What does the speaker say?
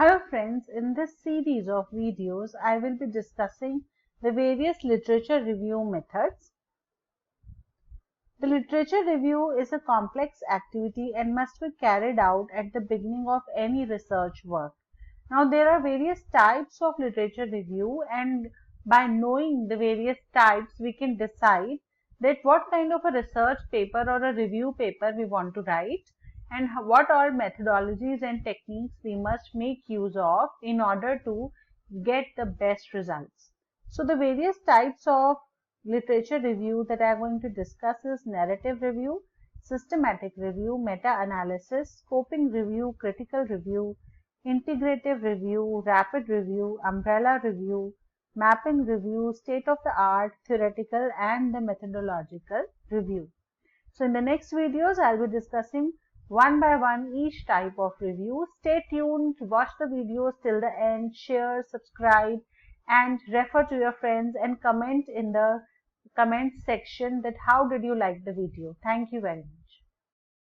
Hello friends, in this series of videos, I will be discussing the various literature review methods. The literature review is a complex activity and must be carried out at the beginning of any research work. Now there are various types of literature review, and by knowing the various types we can decide that what kind of a research paper or a review paper we want to write and what all methodologies and techniques we must make use of in order to get the best results. So the various types of literature review that I am going to discuss is narrative review, systematic review, meta-analysis, scoping review, critical review, integrative review, rapid review, umbrella review, mapping review, state of the art, theoretical and the methodological review. So in the next videos, I'll be discussing one by one each type of review. Stay tuned, watch the videos till the end, share, subscribe and refer to your friends and comment in the comment section that how did you like the video. Thank you very much.